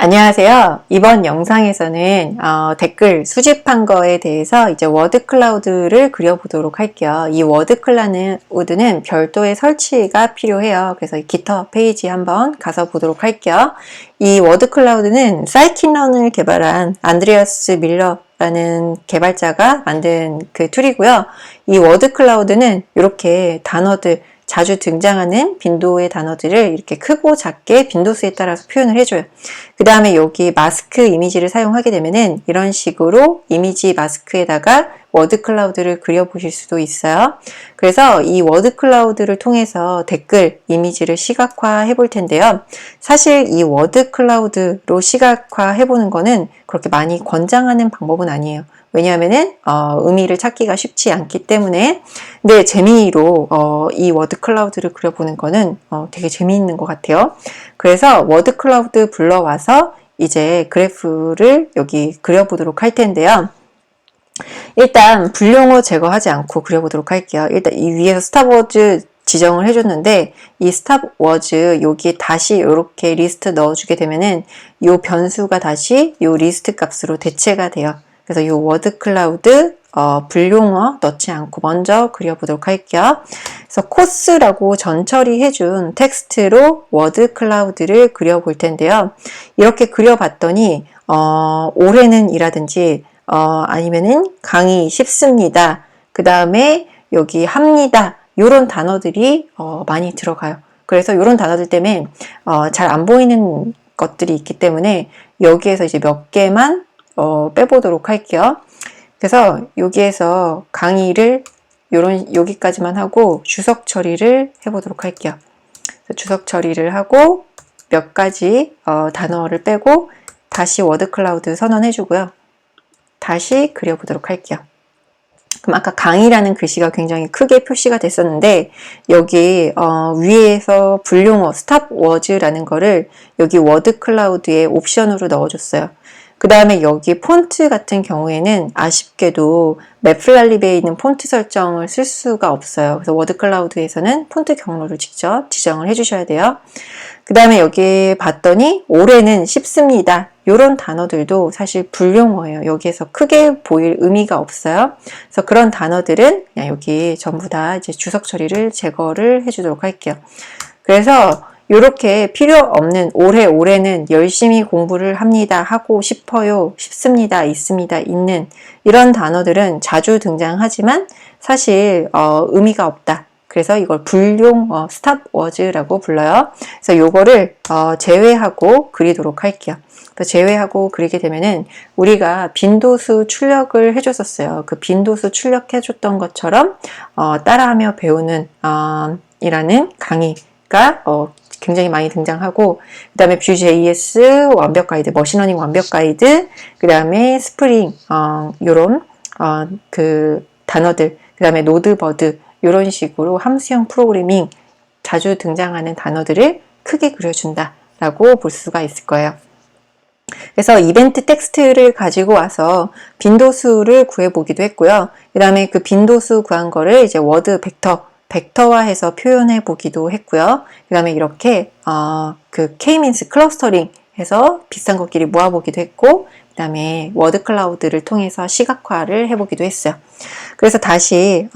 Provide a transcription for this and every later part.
안녕하세요. 이번 영상에서는 댓글 수집한 거에 대해서 이제 워드 클라우드를 그려보도록 할게요. 이 워드 클라우드는 별도의 설치가 필요해요. 그래서 깃허브 페이지 한번 가서 보도록 할게요. 이 워드 클라우드는 사이킨런을 개발한 안드레아스 밀러라는 개발자가 만든 그 툴이고요. 이 워드 클라우드는 이렇게 단어들, 자주 등장하는 빈도의 단어들을 이렇게 크고 작게 빈도수에 따라서 표현을 해줘요. 그 다음에 여기 마스크 이미지를 사용하게 되면은 이런 식으로 이미지 마스크에다가 워드 클라우드를 그려보실 수도 있어요. 그래서 이 워드 클라우드를 통해서 댓글 이미지를 시각화 해볼 텐데요. 사실 이 워드 클라우드로 시각화 해보는 거는 그렇게 많이 권장하는 방법은 아니에요. 왜냐하면은 의미를 찾기가 쉽지 않기 때문에. 근데 재미로 이 워드 클라우드를 그려보는 거는 되게 재미있는 것 같아요. 그래서 워드 클라우드 불러와서 이제 그래프를 여기 그려보도록 할 텐데요. 일단 분룡어 제거하지 않고 그려보도록 할게요. 일단 이 위에서 스탑워즈 지정을 해줬는데 이 스탑워즈 여기 다시 이렇게 리스트 넣어주게 되면은 이 변수가 다시 이 리스트 값으로 대체가 돼요. 그래서 이 워드 클라우드 분룡어 넣지 않고 먼저 그려보도록 할게요. 그래서 코스라고 전처리 해준 텍스트로 워드 클라우드를 그려볼 텐데요. 이렇게 그려봤더니 올해는 이라든지 아니면은 강의 쉽습니다. 그 다음에 여기 합니다. 요런 단어들이 많이 들어가요. 그래서 요런 단어들 때문에 잘 안 보이는 것들이 있기 때문에 여기에서 이제 몇 개만 빼보도록 할게요. 그래서 여기에서 강의를 여기까지만 하고 주석 처리를 해보도록 할게요. 주석 처리를 하고 몇 가지 단어를 빼고 다시 워드 클라우드 선언해주고요. 다시 그려보도록 할게요. 그럼 아까 강의라는 글씨가 굉장히 크게 표시가 됐었는데 여기 위에서 분룡어 스탑워즈라는 거를 여기 워드 클라우드에 옵션으로 넣어줬어요. 그 다음에 여기 폰트 같은 경우에는 아쉽게도 맵플랄립에 있는 폰트 설정을 쓸 수가 없어요. 그래서 워드 클라우드에서는 폰트 경로를 직접 지정을 해주셔야 돼요. 그 다음에 여기 봤더니 올해는 쉽습니다. 이런 단어들도 사실 분룡어예요. 여기에서 크게 보일 의미가 없어요. 그래서 그런 단어들은 그냥 여기 전부 다 이제 주석 처리를 제거를 해주도록 할게요. 그래서 이렇게 필요 없는 올해는 열심히 공부를 합니다, 하고 싶어요, 싶습니다, 있습니다, 있는 이런 단어들은 자주 등장하지만 사실 의미가 없다. 그래서 이걸 분룡어 스탑워즈라고 불러요. 그래서 요거를 제외하고 그리도록 할게요. 제외하고 그리게 되면은 우리가 빈도수 출력을 해줬었어요. 그 빈도수 출력해줬던 것처럼 따라하며 배우는 이라는 강의가 굉장히 많이 등장하고 그 다음에 Vue.js 완벽 가이드, 머신러닝 완벽 가이드, 그 다음에 스프링 요런 그 단어들, 그 다음에 노드버드 이런 식으로 함수형 프로그래밍 자주 등장하는 단어들을 크게 그려준다 라고 볼 수가 있을 거예요. 그래서 이벤트 텍스트를 가지고 와서 빈도수를 구해보기도 했고요. 그 다음에 그 빈도수 구한 거를 이제 워드 벡터화해서 표현해 보기도 했고요. 그 다음에 이렇게 그 K-means 클러스터링 해서 비슷한 것끼리 모아보기도 했고, 그 다음에 워드 클라우드를 통해서 시각화를 해보기도 했어요. 그래서 다시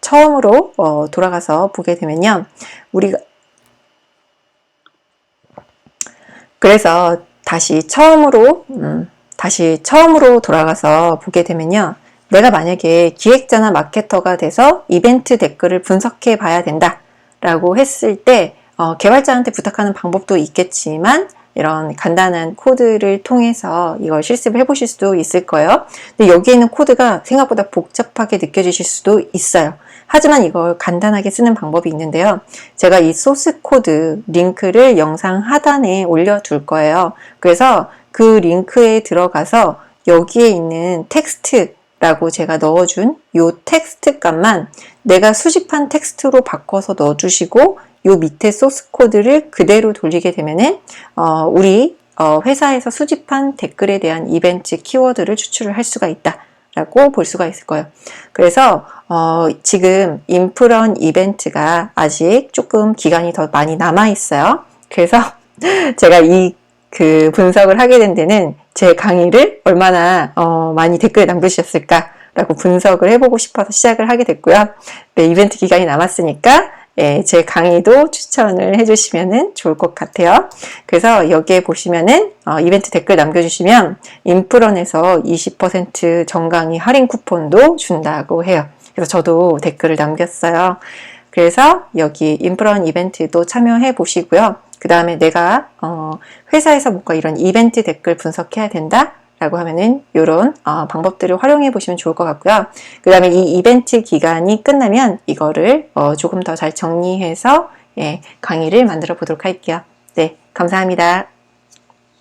처음으로 돌아가서 보게 되면요. 그래서 다시 처음으로 돌아가서 보게 되면요. 내가 만약에 기획자나 마케터가 돼서 이벤트 댓글을 분석해 봐야 된다 라고 했을 때 개발자한테 부탁하는 방법도 있겠지만 이런 간단한 코드를 통해서 이걸 실습을 해보실 수도 있을 거예요. 근데 여기에 있는 코드가 생각보다 복잡하게 느껴지실 수도 있어요. 하지만 이걸 간단하게 쓰는 방법이 있는데요. 제가 이 소스 코드 링크를 영상 하단에 올려둘 거예요. 그래서 그 링크에 들어가서 여기에 있는 텍스트라고 제가 넣어준 이 텍스트 값만 내가 수집한 텍스트로 바꿔서 넣어주시고 요 밑에 소스 코드를 그대로 돌리게 되면은 우리 회사에서 수집한 댓글에 대한 이벤트 키워드를 추출을 할 수가 있다 라고 볼 수가 있을 거예요. 그래서 지금 인프런 이벤트가 아직 조금 기간이 더 많이 남아 있어요. 그래서 제가 이 그 분석을 하게 된 데는 제 강의를 얼마나 많이 댓글 남겨주셨을까라고 분석을 해보고 싶어서 시작을 하게 됐고요. 네, 이벤트 기간이 남았으니까 제 강의도 추천을 해주시면 좋을 것 같아요. 그래서 여기에 보시면은 이벤트 댓글 남겨주시면 인프런에서 20% 정강의 할인 쿠폰도 준다고 해요. 그래서 저도 댓글을 남겼어요. 그래서 여기 인프런 이벤트도 참여해 보시고요. 그 다음에 내가 회사에서 뭔가 이런 이벤트 댓글 분석해야 된다 라고 하면은 이런 방법들을 활용해 보시면 좋을 것 같고요. 그 다음에 이 이벤트 기간이 끝나면 이거를 조금 더 잘 정리해서 강의를 만들어 보도록 할게요. 네, 감사합니다.